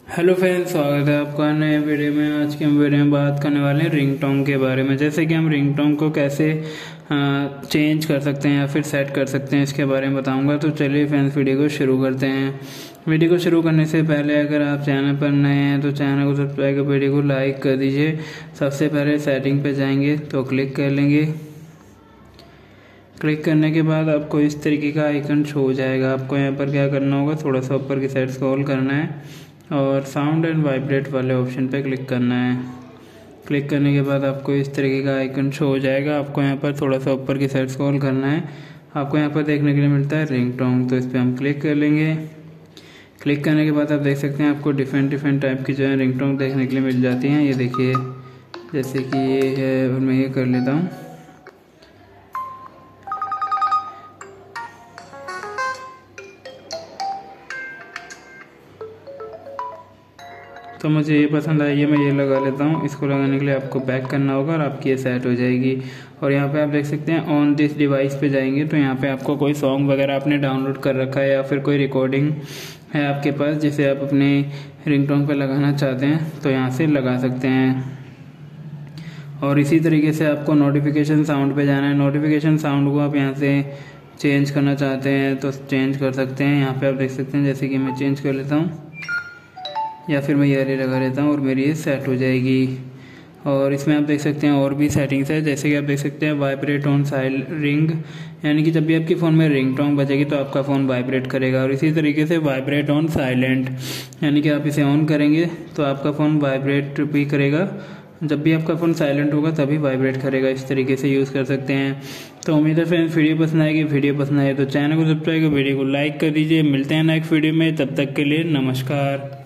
Hello friends, स्वागत है आपका नए वीडियो में। आज के हम वीडियो में बात करने वाले हैं रिंगटोन के बारे में। जैसे कि हम रिंगटोन को कैसे चेंज कर सकते हैं या फिर सेट कर सकते हैं, इसके बारे में बताऊंगा। तो चलिए फ्रेंड्स, वीडियो को शुरू करते हैं। वीडियो को शुरू करने से पहले अगर आप चैनल पर नए हैं तो चैनल को सब्सक्राइब कर वीडियो को लाइक कर दीजिए। सबसे पहले सेटिंग पे जाएंगे तो क्लिक कर लेंगे। क्लिक करने के बाद आपको इस तरीके का आइकन शो हो जाएगा। आपको यहाँ पर क्या करना होगा, थोड़ा सा ऊपर की साइड स्क्रॉल करना है और साउंड एंड वाइब्रेट वाले ऑप्शन पे क्लिक करना है। क्लिक करने के बाद आपको इस तरीके का आइकन शो हो जाएगा। आपको यहाँ पर थोड़ा सा ऊपर की साइड स्क्रॉल करना है। आपको यहाँ पर देखने के लिए मिलता है रिंगटोन, तो इस पर हम क्लिक कर लेंगे। क्लिक करने के बाद आप देख सकते हैं आपको डिफरेंट टाइप की जो है रिंगटोन देखने के लिए मिल जाती हैं। ये देखिए, जैसे कि ये है और मैं ये कर लेता हूँ। तो मुझे ये पसंद आई है, मैं ये लगा लेता हूँ। इसको लगाने के लिए आपको बैक करना होगा और आपकी ये सेट हो जाएगी। और यहाँ पे आप देख सकते हैं ऑन दिस डिवाइस पे जाएंगे तो यहाँ पे आपको कोई सॉन्ग वगैरह आपने डाउनलोड कर रखा है या फिर कोई रिकॉर्डिंग है आपके पास जिसे आप अपने रिंगटोन पे लगाना चाहते हैं तो यहाँ से लगा सकते हैं। और इसी तरीके से आपको नोटिफिकेशन साउंड पे जाना है। नोटिफिकेशन साउंड को आप यहाँ से चेंज करना चाहते हैं तो चेंज कर सकते हैं। यहाँ पे आप देख सकते हैं, जैसे कि मैं चेंज कर लेता हूँ या फिर मैं ये लगा लेता हूँ और मेरी ये सेट हो जाएगी। और इसमें आप देख सकते हैं और भी सेटिंग्स है, जैसे कि आप देख सकते हैं वाइब्रेट ऑन साइल रिंग, यानी कि जब भी आपके फ़ोन में रिंगटोन बजेगी तो आपका फ़ोन वाइब्रेट करेगा। और इसी तरीके से वाइब्रेट ऑन साइलेंट, यानी कि आप इसे ऑन करेंगे तो आपका फ़ोन वाइब्रेट भी करेगा, जब भी आपका फ़ोन साइलेंट होगा तभी वाइब्रेट करेगा। इस तरीके से यूज़ कर सकते हैं। तो उम्मीद है फ्रेंड्स वीडियो पसंद आएगी। वीडियो पसंद आए तो चैनल को सब्सक्राइब कर वीडियो को लाइक कर दीजिए। मिलते हैं नेक्स्ट वीडियो में, तब तक के लिए नमस्कार।